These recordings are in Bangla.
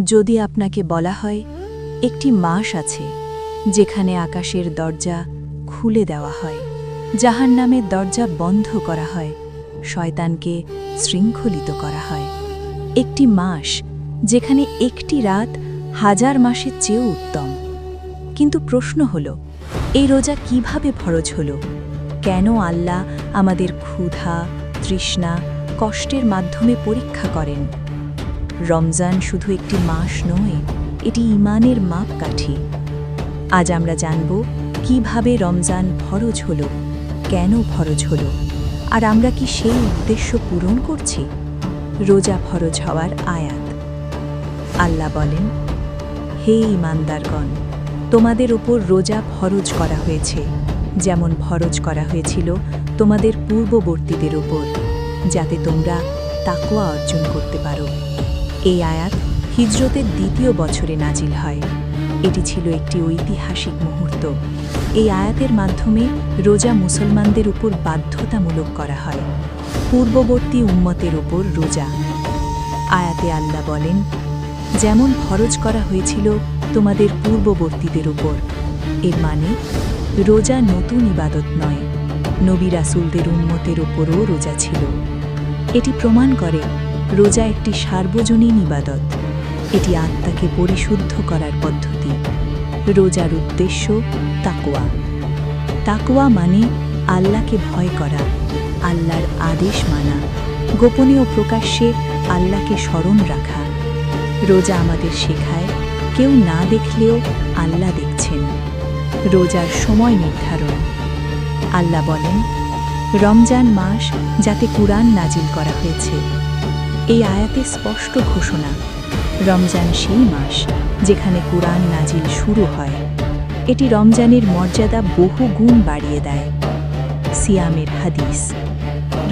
যদি আপনাকে বলা হয় একটি মাস আছে যেখানে আকাশের দরজা খুলে দেওয়া হয়, জাহান্নামের দরজা বন্ধ করা হয়, শয়তানকে শৃঙ্খলিত করা হয়, একটি মাস যেখানে একটি রাত 1000 মাসের চেয়েও উত্তম। কিন্তু প্রশ্ন হল, এই রোজা কিভাবে ফরজ হল? কেন আল্লাহ আমাদের ক্ষুধা, তৃষ্ণা, কষ্টের মাধ্যমে পরীক্ষা করেন? রমজান শুধু একটি মাস নয়, এটি ঈমানের মাপকাঠি। আজ আমরা জানব কিভাবে রমজান ফরজ হল, কেন ফরজ হল, আর আমরা কি সেই উদ্দেশ্য পূরণ করছি? রোজা ফরজ হওয়ার আয়াত। আল্লাহ বলেন, হে ঈমানদারগণ, তোমাদের উপর রোজা ফরজ করা হয়েছে, যেমন ফরজ করা হয়েছিল তোমাদের পূর্ববর্তীদের উপর, যাতে তোমরা তাকওয়া অর্জন করতে পারো। এই আয়াত হিজরতের 2য় বছরে নাজিল হয়। এটি ছিল একটি ঐতিহাসিক মুহূর্ত। এই আয়াতের মাধ্যমে রোজা মুসলমানদের উপর বাধ্যতামূলক করা হয়, পূর্ববর্তী উম্মতের উপর রোজা। আয়াতে আল্লাহ বলেন, যেমন ফরজ করা হয়েছিল তোমাদের পূর্ববর্তীদের উপর। এর মানে রোজা নতুন ইবাদত নয়, নবী রাসূলদের উম্মতের উপরও রোজা ছিল। এটি প্রমাণ করে রোজা একটি সার্বজনীন ইবাদত। এটি আত্মাকে পরিশুদ্ধ করার পদ্ধতি। রোজার উদ্দেশ্য তাকওয়া। তাকওয়া মানে আল্লাহকে ভয় করা, আল্লাহর আদেশ মানা, গোপনে ও প্রকাশ্যে আল্লাহকে স্মরণ রাখা। রোজা আমাদের শেখায় কেউ না দেখলেও আল্লাহ দেখছেন। রোজার সময় নির্ধারণ। আল্লাহ বলেন, রমজান মাস যাতে কুরআন নাজিল করা হয়েছে। এই আয়াতে স্পষ্ট ঘোষণা, রমজান সেই মাস যেখানে কুরআন নাজিল শুরু হয়। এটি রমজানের মর্যাদা বহু গুণ বাড়িয়ে দেয়। সিয়ামের হাদিস।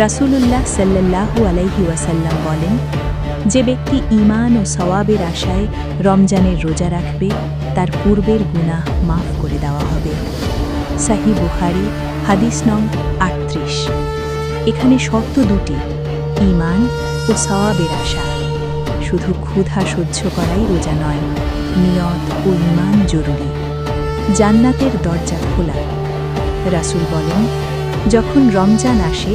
রাসূলুল্লাহ সাল্লাল্লাহু আলাইহি ওয়াসাল্লাম বলেন, যে ব্যক্তি ঈমান ও সওয়াবের আশায় রমজানের রোজা রাখবে, তার পূর্বের গুনাহ মাফ করে দেওয়া হবে। সহিহ বুখারী হাদিস নং 38। এখানে শর্ত দুটি, ঈমান ও সওয়াবের আশা। শুধু ক্ষুধা সহ্য করাই রোজা নয়, নিয়ত ও ঈমান জরুরি। জান্নাতের দরজা খোলা। রাসূল বলেন, যখন রমজান আসে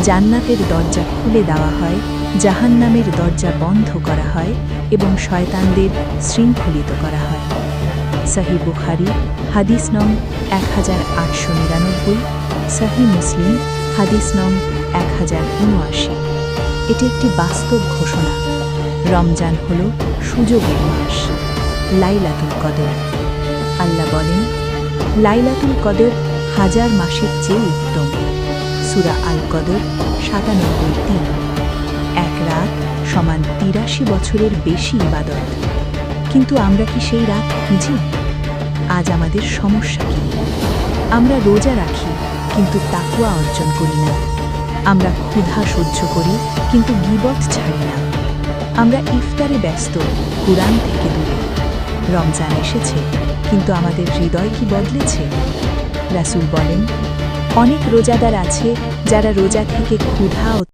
জান্নাতের দরজা খুলে দেওয়া হয়, জাহান্নামের দরজা বন্ধ করা হয় এবং শয়তানদের শৃঙ্খলিত করা হয়। সহিহ বুখারী হাদিস নং 1899, সহিহ মুসলিম হাদিস নং 1079। এটি একটি বাস্তব ঘোষণা। রমজান হল সুযোগের মাস। লাইলাতুল কদর। আল্লাহ বলেন, লাইলাতুল কদর 1000 মাসের চেয়ে উত্তম। সূরা আল কদর 97:3। এক রাত সমান 83 বছরের বেশি ইবাদত। কিন্তু আমরা কি সেই রাত খুঁজি? আজ আমাদের সমস্যা কি? আমরা রোজা রাখি কিন্তু তাকওয়া অর্জন করি না। আমরা ক্ষুধা সহ্য করি কিন্তু গীবত ছাড়ি না। আমরা ইফতারে ব্যস্ত, কুরআন থেকে দূরে। রমজান এসেছে কিন্তু আমাদের হৃদয় কি বদলেছে? রাসূল বলেন, অনেক রোজাদার আছে যারা রোজা থেকে ক্ষুধা ও